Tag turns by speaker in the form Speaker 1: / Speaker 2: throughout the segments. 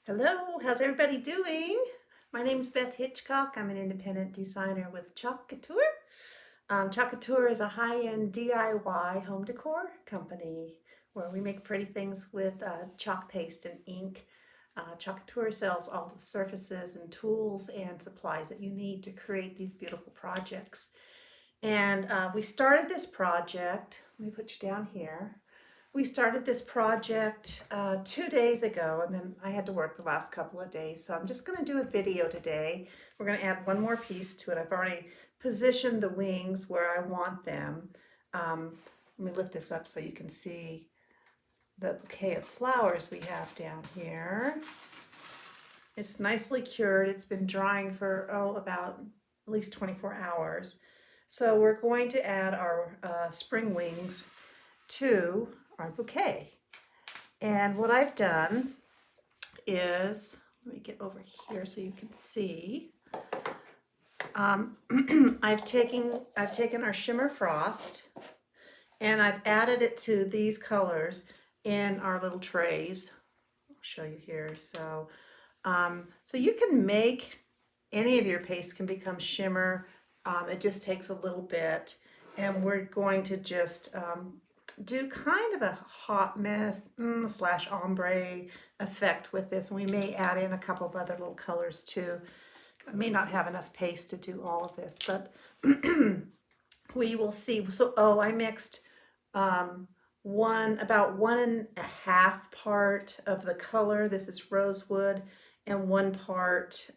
Speaker 1: Hello, how's everybody doing? My name is Beth Hitchcock. I'm an independent designer with Couture. Couture is a high-end DIY home decor company where we make pretty things with chalk paste and ink. Couture sells all the surfaces and tools and supplies that you need to create these beautiful projects. And we started this project, let me put you down here. We started this project 2 days ago, and then I had to work the last couple of days. So I'm just going to do a video today. We're going to add one more piece to it. I've already positioned the wings where I want them. Let me lift this up so you can see the bouquet of flowers we have down here. It's nicely cured. It's been drying for, about at least 24 hours. So we're going to add our spring wings to our bouquet. And what I've done is, let me get over here so you can see. I've taken our shimmer frost and I've added it to these colors in our little trays. I'll show you here. So you can make any of your paste can become shimmer. It just takes a little bit, and we're going to just do kind of a hot mess slash ombre effect with this. And we may add in a couple of other little colors too. I may not have enough paste to do all of this, but we will see. So, I mixed about 1.5 part of the color. This is rosewood, and 1 part,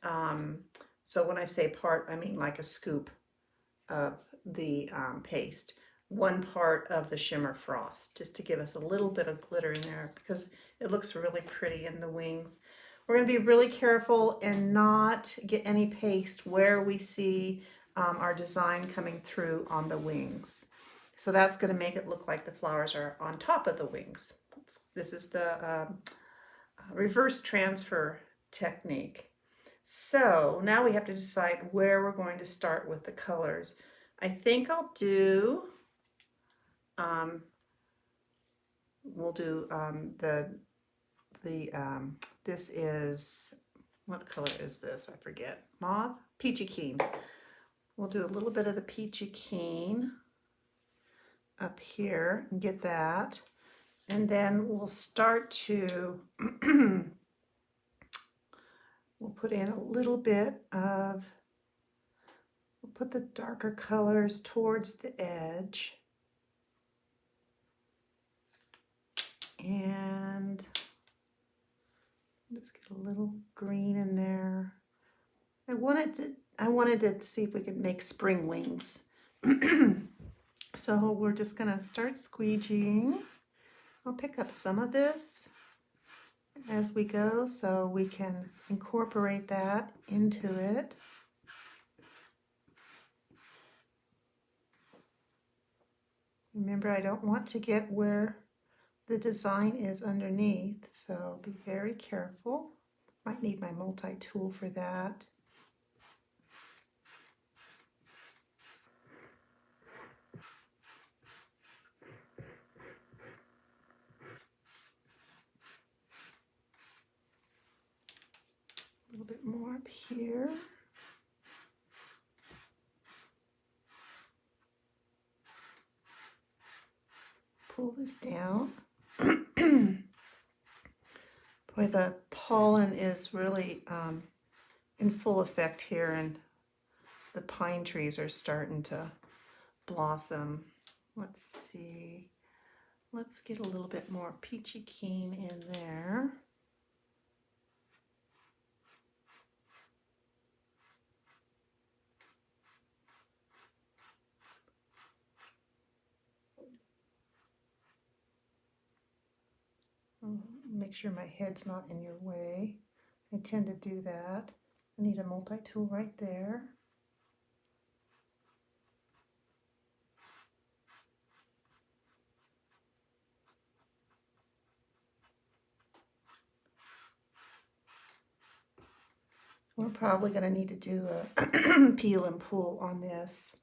Speaker 1: so when I say part, I mean like a scoop of the paste. 1 part of the shimmer frost, just to give us a little bit of glitter in there because it looks really pretty in the wings. We're going to be really careful and not get any paste where we see our design coming through on the wings. So that's going to make it look like the flowers are on top of the wings. This is the reverse transfer technique. So now we have to decide where we're going to start with the colors. I think I'll do, we'll do this is, what color is this? I forget. Mauve? Peachy keen. We'll do a little bit of the peachy keen up here and get that. And then we'll start to, we'll put in a little bit of, we'll put the darker colors towards the edge. And just get a little green in there. I wanted to see if we could make spring wings. So we're just gonna start squeegeeing. I'll pick up some of this as we go so we can incorporate that into it. Remember, I don't want to get where the design is underneath, so be very careful. Might need my multi-tool for that. A little bit more up here. Pull this down. Boy, the pollen is really in full effect here, and the pine trees are starting to blossom. Let's see. Let's get a little bit more peachy keen in there. Make sure my head's not in your way. I tend to do that. I need a multi-tool right there. We're probably going to need to do a peel and pull on this.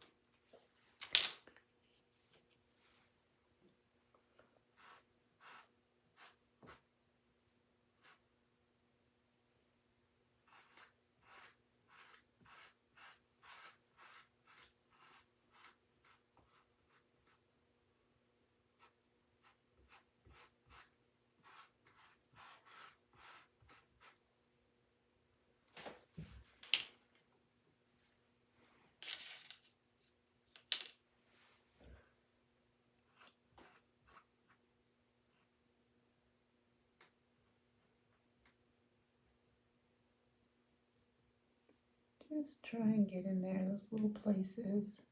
Speaker 1: Just try and get in there, those little places.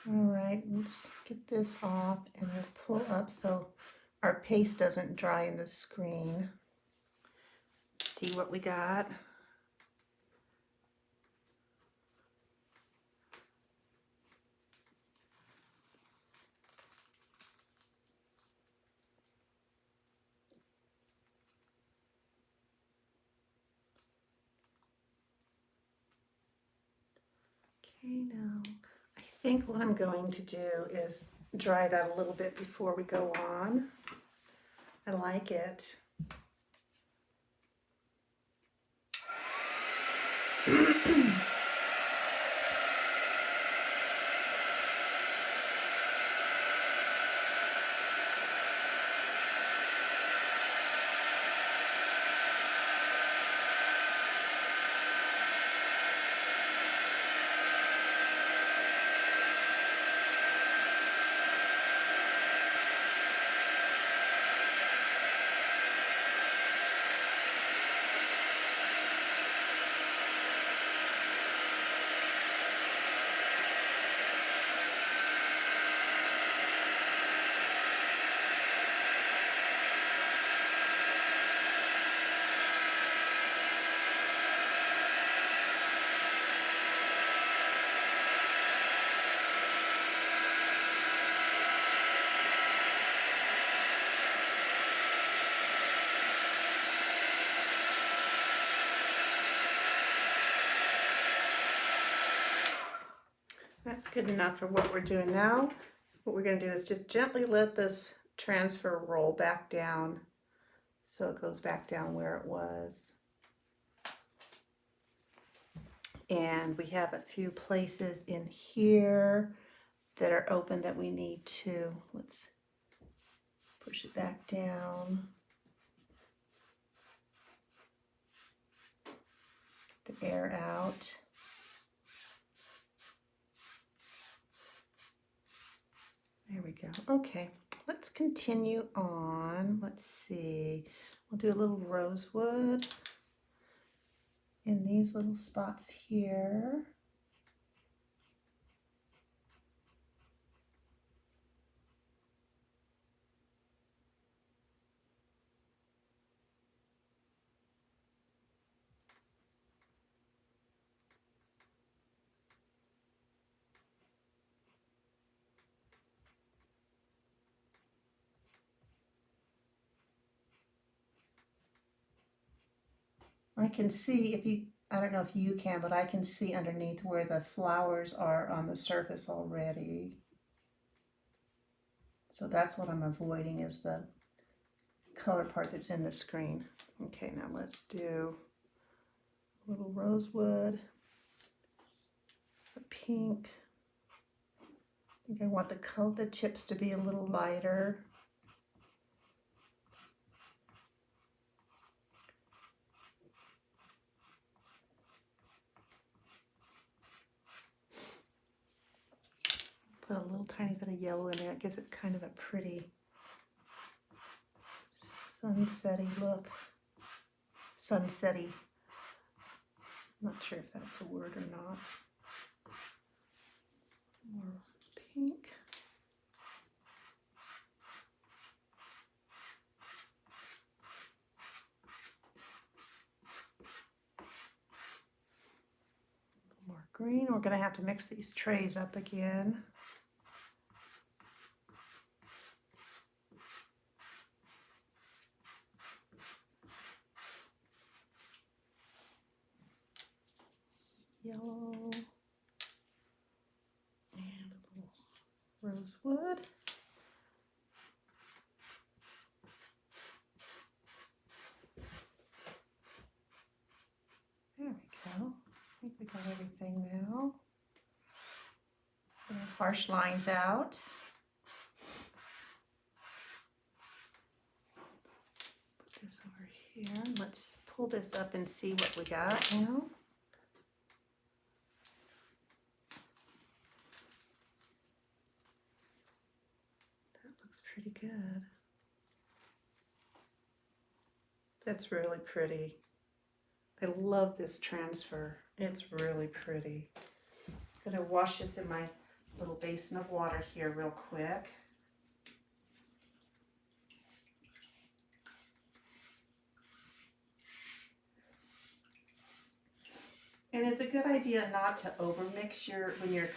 Speaker 1: All right, let's get this off and we'll pull up so our paste doesn't dry in the screen. See what we got. Okay, now I think what I'm going to do is dry that a little bit before we go on. I like it. That's good enough for what we're doing now. What we're going to do is just gently let this transfer roll back down so it goes back down where it was. And we have a few places in here that are open that we need to, let's push it back down. Get the air out. There we go. Okay, let's continue on. Let's see. We'll do a little rosewood in these little spots here. I can see if you, I don't know if you can, but I can see underneath where the flowers are on the surface already. So that's what I'm avoiding, is the color part that's in the screen. Okay, now let's do a little rosewood, some pink. I think I want the tips to be a little lighter. Put a little tiny bit of yellow in there. It gives it kind of a pretty sunsetty look. Sunsetty. I'm not sure if that's a word or not. More pink. More green. We're going to have to mix these trays up again. Yellow. rosewood. There we go. I think we got everything now. Harsh lines out. Put this over here. Let's pull this up and see what we got now. That looks pretty good. That's really pretty. I love this transfer. It's really pretty. I'm going to wash this in my little basin of water here real quick. And it's a good idea not to overmix when you're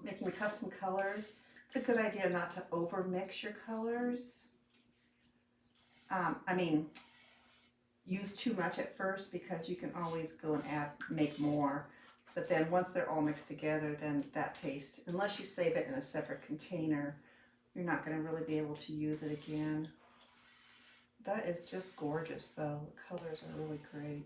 Speaker 1: making custom colors. It's a good idea not to overmix your colors. Use too much at first, because you can always go and make more. But then once they're all mixed together, then that paste, unless you save it in a separate container, you're not going to really be able to use it again. That is just gorgeous though. The colors are really great.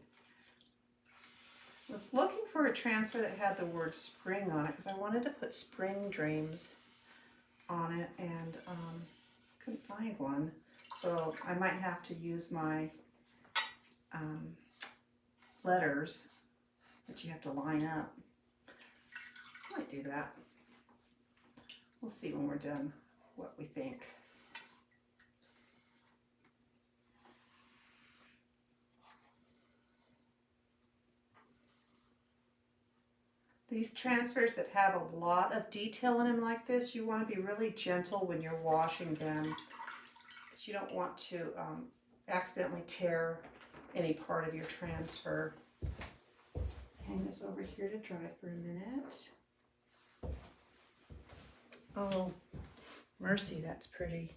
Speaker 1: I was looking for a transfer that had the word spring on it, because I wanted to put spring dreams on it, and couldn't find one. So I might have to use my letters that you have to line up. I might do that. We'll see when we're done what we think. These transfers that have a lot of detail in them like this, you want to be really gentle when you're washing them, because you don't want to accidentally tear any part of your transfer. Hang this over here to dry for a minute. Oh, mercy, that's pretty.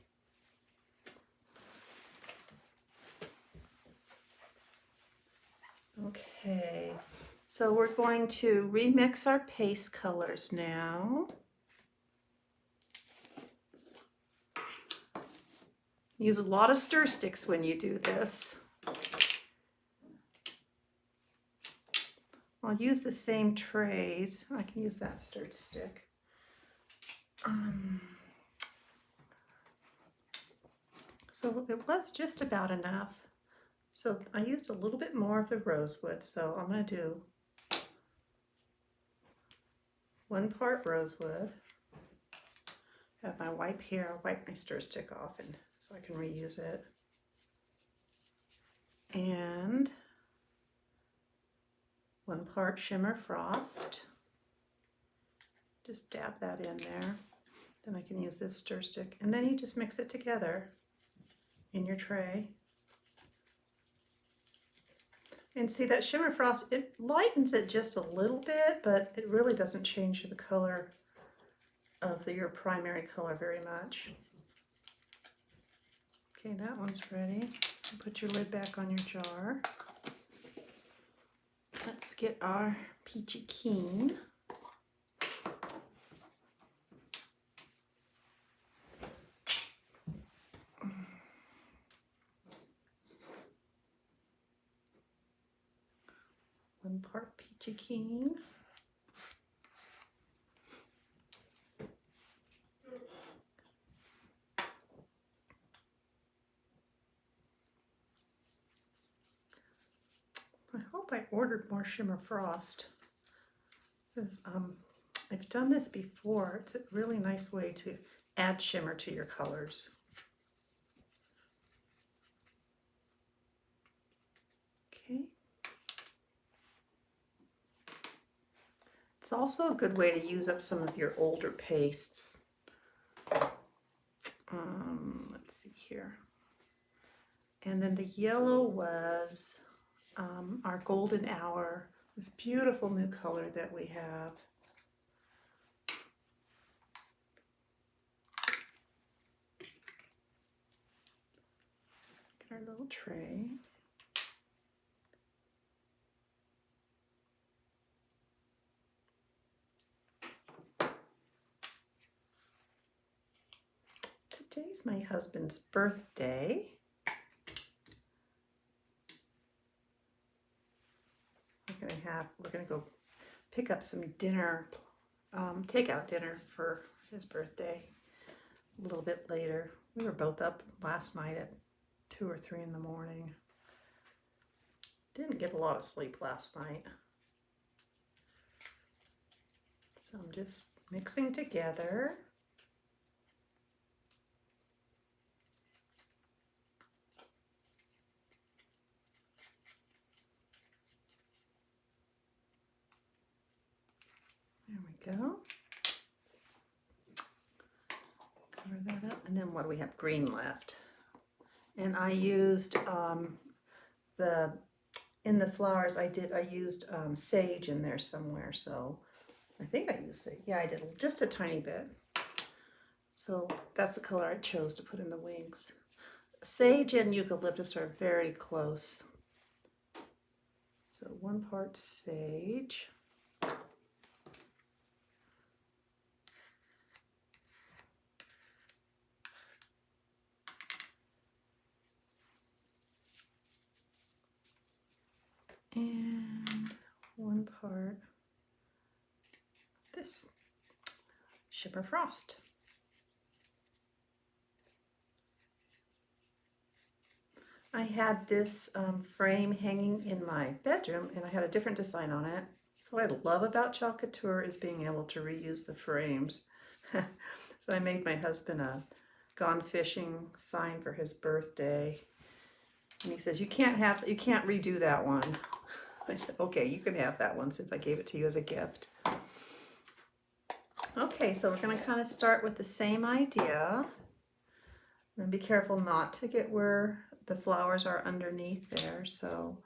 Speaker 1: Okay, so we're going to remix our paste colors now. Use a lot of stir sticks when you do this. I'll use the same trays. I can use that stir stick. So it was just about enough. So I used a little bit more of the rosewood. So I'm going to do 1 part rosewood. Have my wipe here. I'll wipe my stir stick off and so I can reuse it. And 1 part shimmer frost. Just dab that in there. Then I can use this stir stick. And then you just mix it together in your tray. And see that shimmer frost, it lightens it just a little bit, but it really doesn't change the color of your primary color very much. Okay, that one's ready. Put your lid back on your jar. Let's get our peachy keen. One part peachy keen. I hope I ordered more shimmer frost, because I've done this before. It's a really nice way to add shimmer to your colors. Okay. It's also a good way to use up some of your older pastes. Let's see here. And then the yellow was our golden hour, this beautiful new color that we have. Get our little tray. It's my husband's birthday. We're gonna go pick up some dinner, takeout dinner for his birthday a little bit later. We were both up last night at 2 or 3 in the morning. Didn't get a lot of sleep last night. So I'm just mixing together. There we go. Cover that up. And then what do we have? Green left. And I used in the flowers I used sage in there somewhere, so I think I used it. Yeah, I did just a tiny bit. So that's the color I chose to put in the wings. Sage and eucalyptus are very close. So 1 part sage. And 1 part this Shimmer Frost. I had this frame hanging in my bedroom, and I had a different design on it. So what I love about Chalk Couture is being able to reuse the frames. So I made my husband a Gone Fishing sign for his birthday. And he says, you can't redo that one. I said, okay, you can have that one since I gave it to you as a gift. Okay, so we're going to kind of start with the same idea. And be careful not to get where the flowers are underneath there. So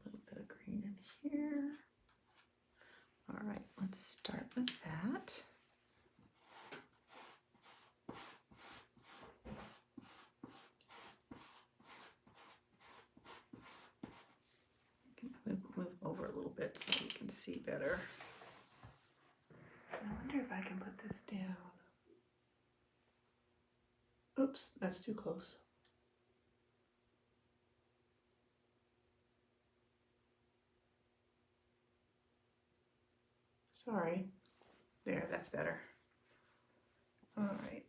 Speaker 1: a little bit of green in here. All right, let's start with that. Move over a little bit so you can see better. I wonder if I can put this down. Oops, that's too close. Sorry. There, that's better. All right.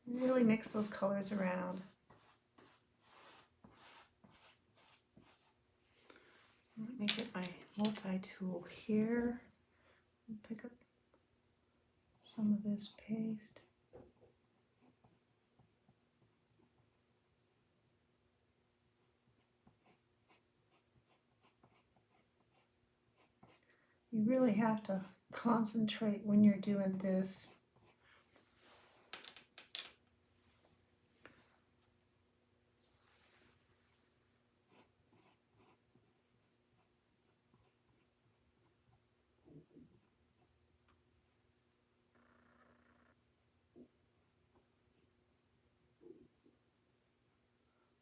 Speaker 1: Really mix those colors around. Let me get my multi-tool here and pick up some of this paste. You really have to concentrate when you're doing this.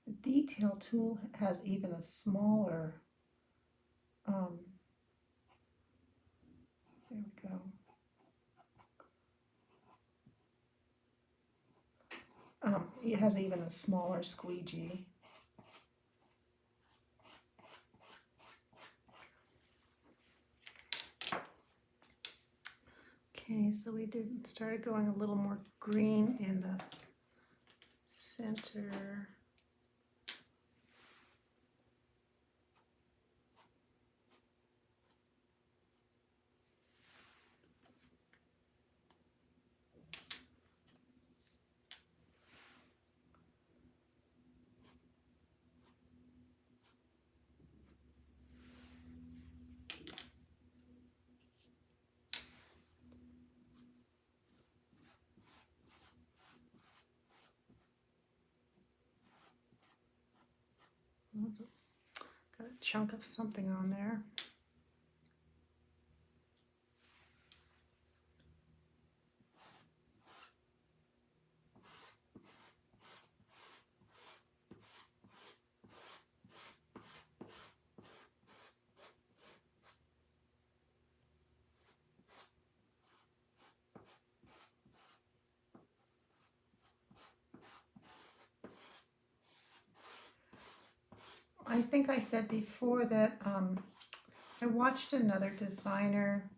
Speaker 1: The detail tool has even a smaller, there we go. It has even a smaller squeegee. Okay, so we started going a little more green in the center. Got a chunk of something on there. I think I said before that I watched another designer.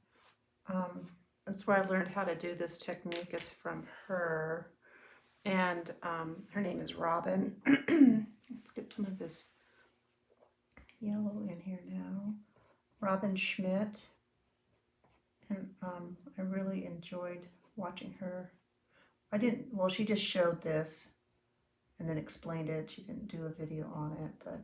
Speaker 1: That's where I learned how to do this technique, is from her. And her name is Robin. Let's get some of this yellow in here now. Robin Schmidt. And I really enjoyed watching her. Well, she just showed this and then explained it. She didn't do a video on it, but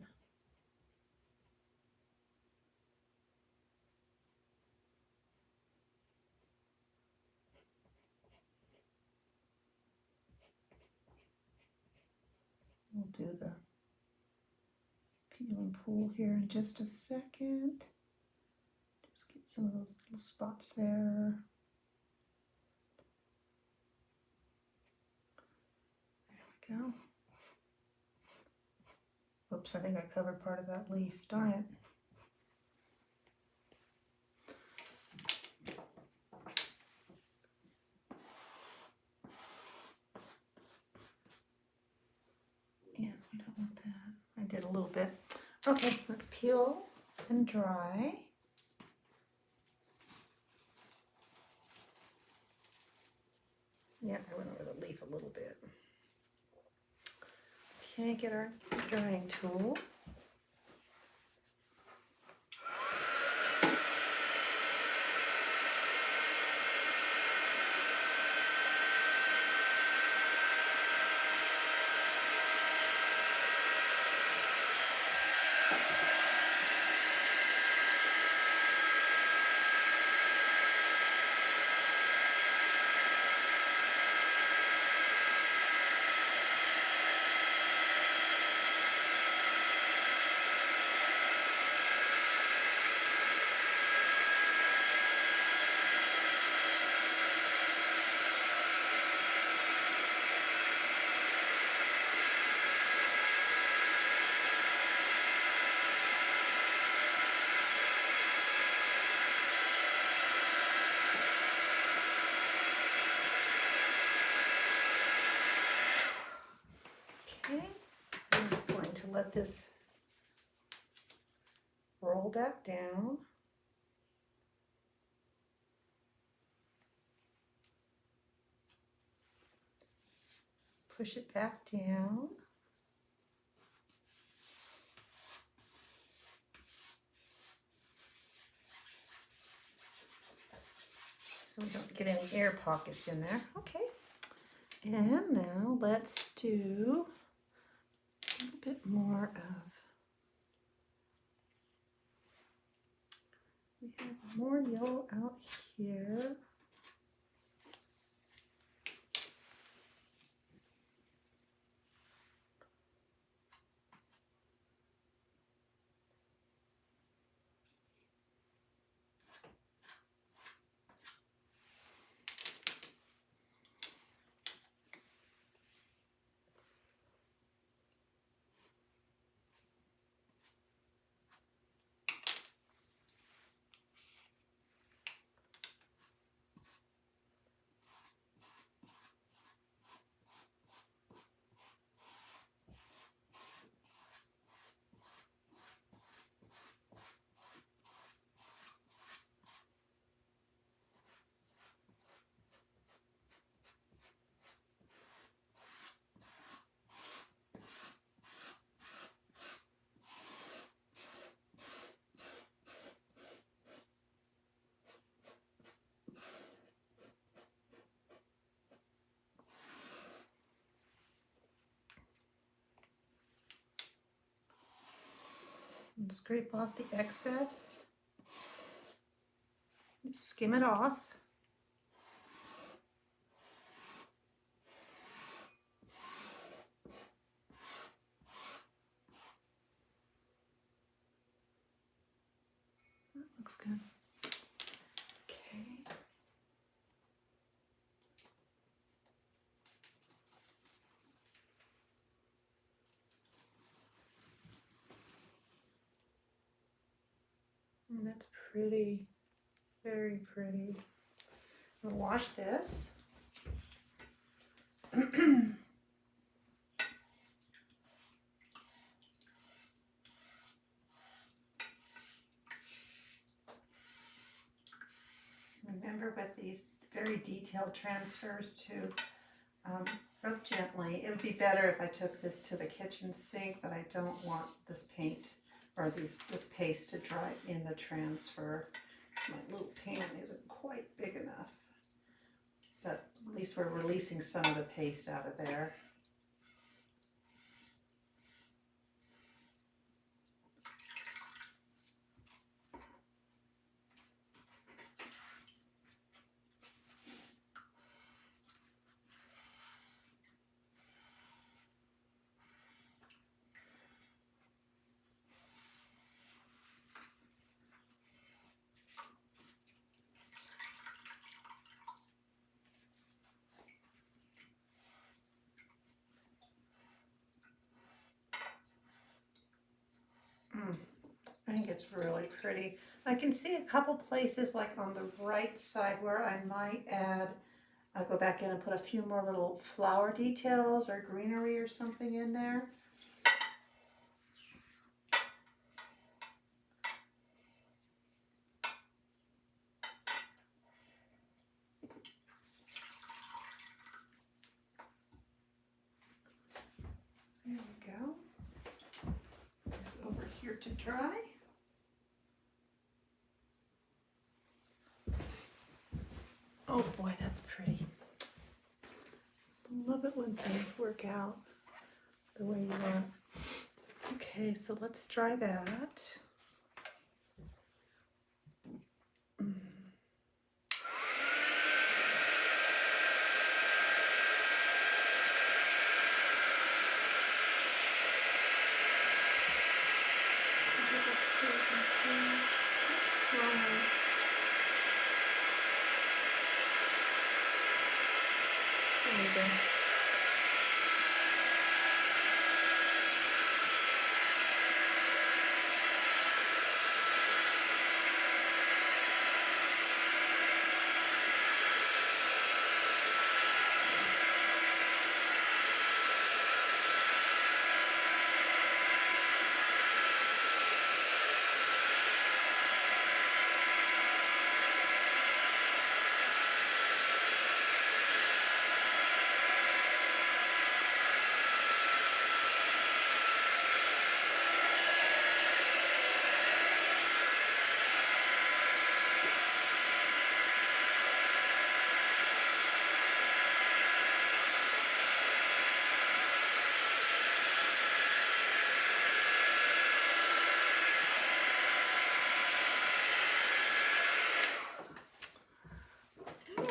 Speaker 1: we'll do the peel and pull here in just a second. Just get some of those little spots there. There we go. Oops, I think I covered part of that leaf. Darn it. Yeah, I don't want that. I did a little bit. Okay, let's peel and dry. Yeah, I went over the leaf a little bit. Okay, get our drying tool. Okay, I'm going to let this roll back down. Push it back down. So we don't get any air pockets in there. Okay. And now let's do a little bit more of, we have more yellow out here. And scrape off the excess. Just skim it off. Looks good. Okay. And that's pretty, very pretty. I'm gonna wash this. Remember, with these very detailed transfers to rub gently. It would be better if I took this to the kitchen sink, but I don't want this paint or this paste to dry in the transfer. My little pan isn't quite big enough, but at least we're releasing some of the paste out of there. I think it's really pretty. I can see a couple places, like on the right side, where I might add, I'll go back in and put a few more little flower details or greenery or something in there. There we go. Put this over here to dry. Oh boy, that's pretty. Love it when things work out the way you want. Okay, so let's try that. There we go.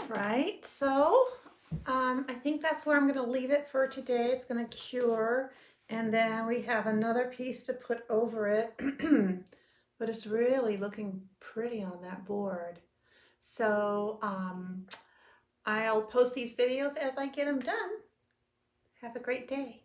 Speaker 1: Right, so I think that's where I'm going to leave it for today. It's going to cure, and then we have another piece to put over it, but it's really looking pretty on that board. So I'll post these videos as I get them done. Have a great day.